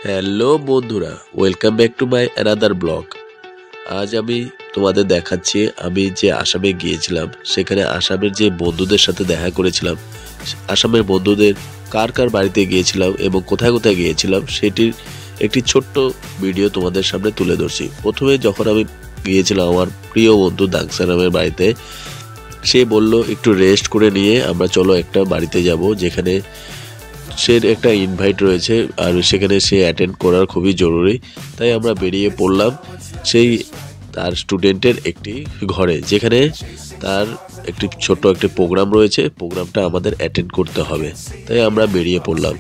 Hello বন্ধুরা, welcome back to my another blog. আজ আমি তোমাদের দেখাচ্ছি আমি যে আসামে গিয়েছিলাম, সেখানে আসামের যে বন্ধুদের সাথে দেখা করেছিলাম, আসামের বন্ধুদের কার কার বাড়িতে গিয়েছিলাম এবং কোথায় কোথায় গিয়েছিলাম সেটির একটি ছোট্ট ভিডিও তোমাদের সামনে তুলে ধরছি। প্রথমে যখন আমি গিয়েছিলাম আমার প্রিয় বন্ধু দাংসারামের বাড়িতে, সে বলল একটু রেস্ট করে নিয়ে আমরা চলো একটা বাড়িতে যাব যেখানে সে একটা ইনভাইট রয়েছে আর সেখানে সে অ্যাটেন্ড করার খুবই জরুরি। তাই আমরা বেরিয়ে পড়লাম সেই তার স্টুডেন্টের একটি ঘরে, যেখানে তার একটি ছোট একটি প্রোগ্রাম রয়েছে, প্রোগ্রামটা আমাদের অ্যাটেন্ড করতে হবে। তাই আমরা বেরিয়ে পড়লাম।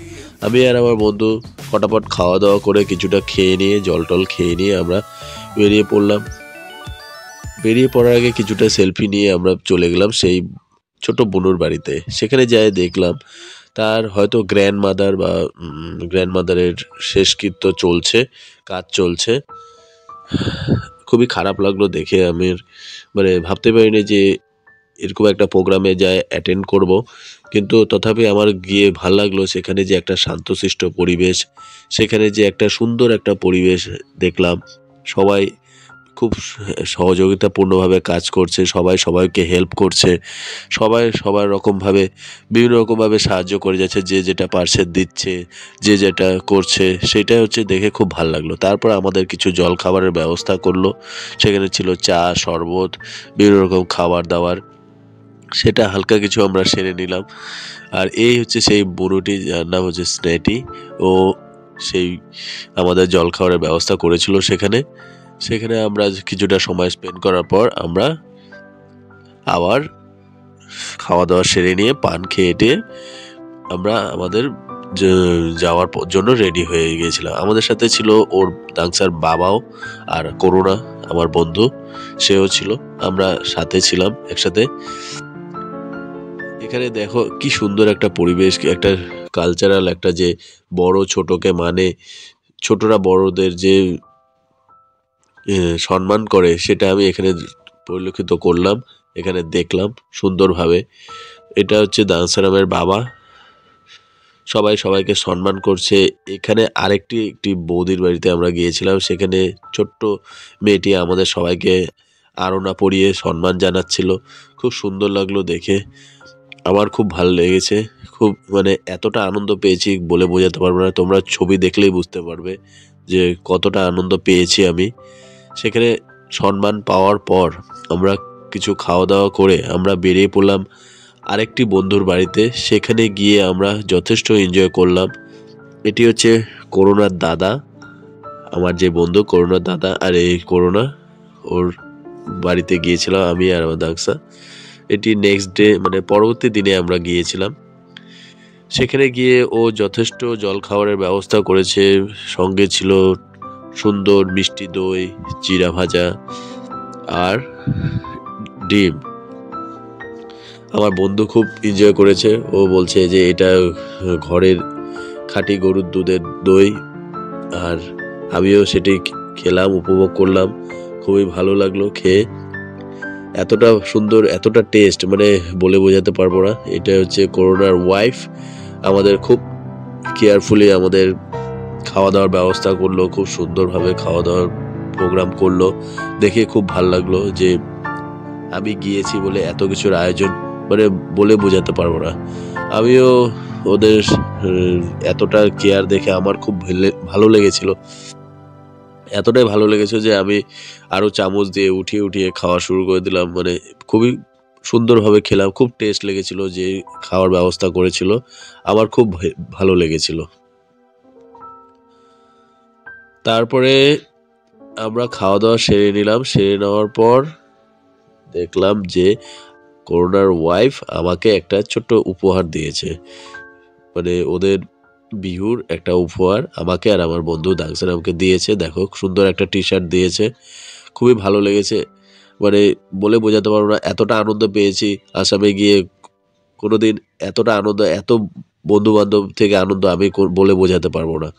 আমি আর আমার বন্ধু ফটাফট খাওয়া দাওয়া করে কিছুটা খেয়ে নিয়ে জল টল খেয়ে নিয়ে আমরা বেরিয়ে পড়লাম। বেরিয়ে পড়ার আগে কিছুটা সেলফি নিয়ে আমরা চলে গেলাম সেই ছোট বোনুর বাড়িতে। সেখানে যাই দেখলাম তার হয়তো গ্র্যান্ডমাদারের শেষকৃত্য চলছে, কাজ চলছে। খুবই খারাপ লাগলো দেখে। আমি ভাবতে পারিনি যে এরকম একটা প্রোগ্রামে যাই অ্যাটেন্ড করব, কিন্তু তথাপি আমার গিয়ে ভাল লাগলো। সেখানে যে একটা শান্তশিষ্ট পরিবেশ, সেখানে যে একটা সুন্দর একটা পরিবেশ দেখলাম, সবাই খুব সহযোগিতাপূর্ণভাবে কাজ করছে, সবাই সবাইকে হেল্প করছে, সবাই সবার রকমভাবে বিভিন্ন রকমভাবে সাহায্য করে যাচ্ছে, যে যেটা পারছে দিচ্ছে, যে যেটা করছে সেটাই হচ্ছে দেখে খুব ভালো লাগলো। তারপর আমাদের কিছু জল খাবারের ব্যবস্থা করলো। সেখানে ছিল চা, শরবত, বিভিন্ন রকম খাবার দাবার, সেটা হালকা কিছু আমরা সেরে নিলাম। আর এই হচ্ছে সেই বুড়োটি, যার নাম হচ্ছে স্নেটি। ও সেই আমাদের জল খাবারের ব্যবস্থা করেছিল। সেখানে আমরা কিছুটা সময় স্পেন্ড করার পর আমরা আবার খাওয়া দাওয়া সেরে নিয়ে পান খেয়ে আমরা আমাদের যাওয়ার জন্য রেডি হয়ে গিয়েছিলাম। আমাদের সাথে ছিল ওর দাংসার বাবাও, আর করুণা আমার বন্ধু, সেও ছিল। আমরা সাথে ছিলাম একসাথে। এখানে দেখো কি সুন্দর একটা পরিবেশ, একটা কালচারাল, একটা যে বড় ছোটকে মানে, ছোটরা বড়দের যে সম্মান করে, সেটা আমি এখানে পরিলক্ষিত করলাম, এখানে দেখলাম সুন্দরভাবে। এটা হচ্ছে দাংসারামের বাবা, সবাই সবাইকে সম্মান করছে। এখানে একটি বৌদির বাড়িতে আমরা গিয়েছিলাম, সেখানে ছোট্ট মেয়েটি আমাদের সবাইকে আরনা পরিয়ে সম্মান জানাচ্ছিল। খুব সুন্দর লাগলো দেখে, আমার খুব ভালো লেগেছে। খুব এতটা আনন্দ পেয়েছি বলে বোঝাতে পারবো না। তোমরা ছবি দেখলেই বুঝতে পারবে যে কতটা আনন্দ পেয়েছি আমি। সেখানে সম্মান পাওয়ার পর আমরা কিছু খাওয়া দাওয়া করে আমরা বেরিয়ে পড়লাম আরেকটি বন্ধুর বাড়িতে। সেখানে গিয়ে আমরা যথেষ্ট এনজয় করলাম। এটি হচ্ছে করুণার দাদা, আমার যে বন্ধু করুণার দাদা। আর এই করুণা, ওর বাড়িতে গিয়েছিলাম আমি আর আমার দাংসা। এটি নেক্সট ডে পরবর্তী দিনে আমরা গিয়েছিলাম। সেখানে গিয়ে ও যথেষ্ট জল খাবারের ব্যবস্থা করেছে। সঙ্গে ছিল সুন্দর মিষ্টি দই, জিরা ভাজা আর ডিম। আমার বন্ধু খুব এনজয় করেছে। ও বলছে যে এটা ঘরের খাঁটি গরুর দুধের দই, আর আমিও সেটি খেলাম, উপভোগ করলাম। খুবই ভালো লাগলো খেয়ে। এতটা সুন্দর, এতটা টেস্ট বলে বোঝাতে পারবো না। এটা হচ্ছে করোনার ওয়াইফ, আমাদের খুব কেয়ারফুলি আমাদের খাওয়া দাওয়ার ব্যবস্থা করলো, খুব সুন্দরভাবে খাওয়া দাওয়ার প্রোগ্রাম করলো। দেখে খুব ভালো লাগলো যে আমি গিয়েছি বলে এত কিছুর আয়োজন বলে বোঝাতে পারবো না। আমিও ওদের এতটা কেয়ার দেখে আমার খুব ভালো লেগেছিল। এতটাই ভালো লেগেছে যে আমি আরো চামচ দিয়ে উঠিয়ে উঠিয়ে খাওয়া শুরু করে দিলাম। খুবই সুন্দরভাবে খেলাম। খুব টেস্ট লেগেছিল যে খাওয়ার ব্যবস্থা করেছিল, আমার খুব ভালো লেগেছিল। তারপরে আমরা খাওয়া দাওয়া সেরে নিলাম। সেরে নেওয়ার পর দেখলাম যে করোনার ওয়াইফ আমাকে একটা ছোট্ট উপহার দিয়েছে। ওদের বিহুর একটা উপহার আমাকে আর আমার বন্ধু দাংসারামকে দিয়েছে। দেখো সুন্দর একটা টি শার্ট দিয়েছে, খুবই ভালো লেগেছে। বলে বোঝাতে পারবো না, এতটা আনন্দ পেয়েছি আসামে গিয়ে। কোনোদিন এতটা আনন্দ, এত বন্ধু বান্ধব থেকে আনন্দ আমি বলে বোঝাতে পারবো না।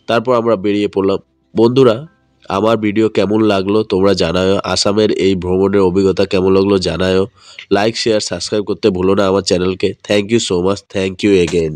তারপর আমরা বেরিয়ে পড়লাম। বন্ধুরা, আমার ভিডিও কেমন লাগলো তোমরা জানাও। আসামের এই ভ্রমণের অভিজ্ঞতা কেমন লাগলো জানাও। লাইক, শেয়ার, সাবস্ক্রাইব করতে ভুলো না আমার চ্যানেলকে। Thank you so much, thank you again.